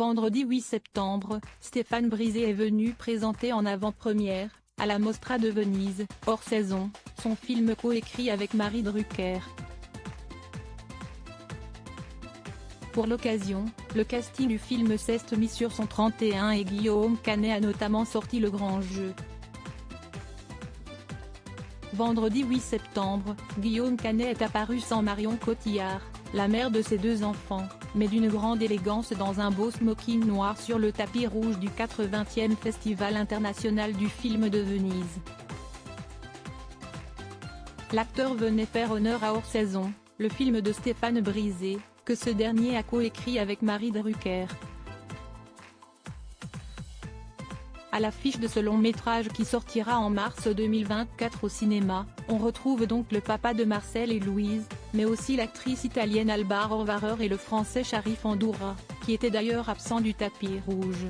Vendredi 8 septembre, Stéphane Brisé est venu présenter en avant-première, à la Mostra de Venise, hors saison, son film coécrit avec Marie Drucker. Pour l'occasion, le casting du film s'est mis sur son 31 et Guillaume Canet a notamment sorti le grand jeu. Vendredi 8 septembre, Guillaume Canet est apparu sans Marion Cotillard, la mère de ses 2 enfants, mais d'une grande élégance dans un beau smoking noir sur le tapis rouge du 80e Festival international du film de Venise. L'acteur venait faire honneur à Hors saison, le film de Stéphane Brisé, que ce dernier a coécrit avec Marie Drucker. À l'affiche de ce long métrage qui sortira en mars 2024 au cinéma, on retrouve donc le papa de Marcel et Louise, mais aussi l'actrice italienne Alba Rohrabacher et le français Sharif Andoura, qui était d'ailleurs absent du tapis rouge.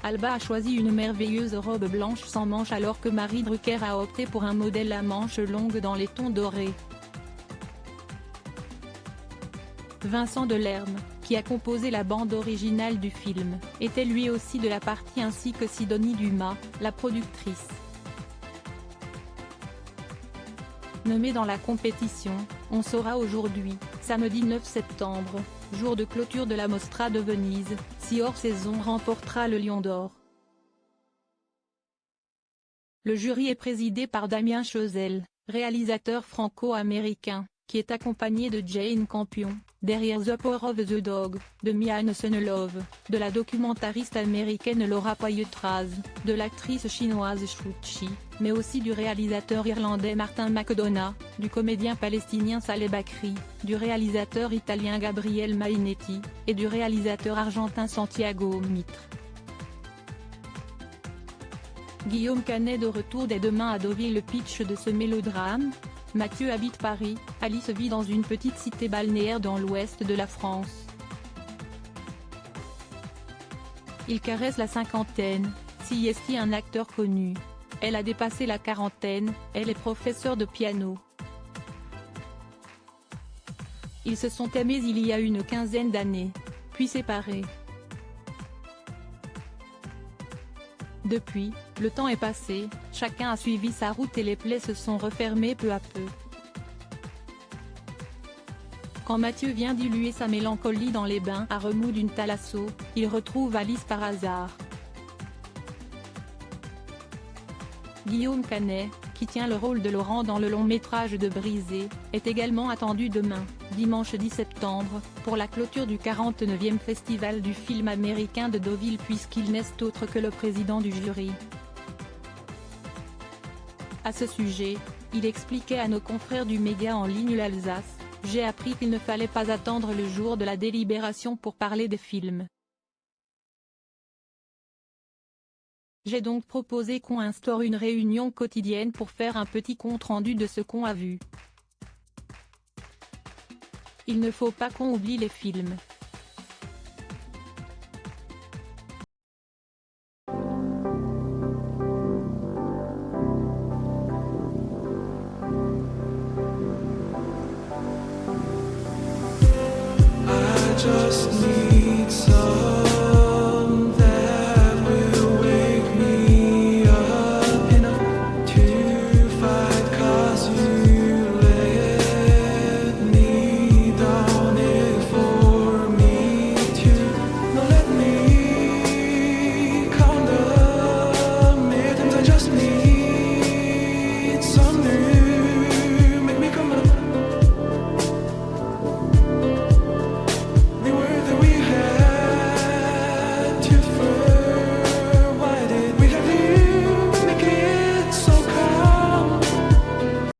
Alba a choisi une merveilleuse robe blanche sans manches alors que Marie Drucker a opté pour un modèle à manches longues dans les tons dorés. Vincent Delerme, qui a composé la bande originale du film, était lui aussi de la partie ainsi que Sidonie Dumas, la productrice. Nommé dans la compétition, on saura aujourd'hui, samedi 9 septembre, jour de clôture de la Mostra de Venise, si Hors saison remportera le Lion d'Or. Le jury est présidé par Damien Chazelle, réalisateur franco-américain, qui est accompagné de Jane Campion, derrière The Power of the Dog, de Mian Sonelove, de la documentariste américaine Laura Poitras, de l'actrice chinoise Shu Qi, mais aussi du réalisateur irlandais Martin McDonagh, du comédien palestinien Saleh Bakri, du réalisateur italien Gabriele Mainetti, et du réalisateur argentin Santiago Mitre. Guillaume Canet de retour dès demain à Deauville. Le pitch de ce mélodrame: Mathieu habite Paris, Alice vit dans une petite cité balnéaire dans l'ouest de la France. Il caresse la cinquantaine, si est un acteur connu. Elle a dépassé la quarantaine, elle est professeure de piano. Ils se sont aimés il y a une quinzaine d'années, puis séparés. Depuis, le temps est passé, chacun a suivi sa route et les plaies se sont refermées peu à peu. Quand Mathieu vient diluer sa mélancolie dans les bains à remous d'une thalasso, il retrouve Alice par hasard. Guillaume Canet, qui tient le rôle de Laurent dans le long métrage de Brisé, est également attendu demain, dimanche 10 septembre, pour la clôture du 49e Festival du film américain de Deauville puisqu'il n'est autre que le président du jury. À ce sujet, il expliquait à nos confrères du média en ligne l'Alsace: « J'ai appris qu'il ne fallait pas attendre le jour de la délibération pour parler des films. J'ai donc proposé qu'on instaure une réunion quotidienne pour faire un petit compte-rendu de ce qu'on a vu. Il ne faut pas qu'on oublie les films. » Just need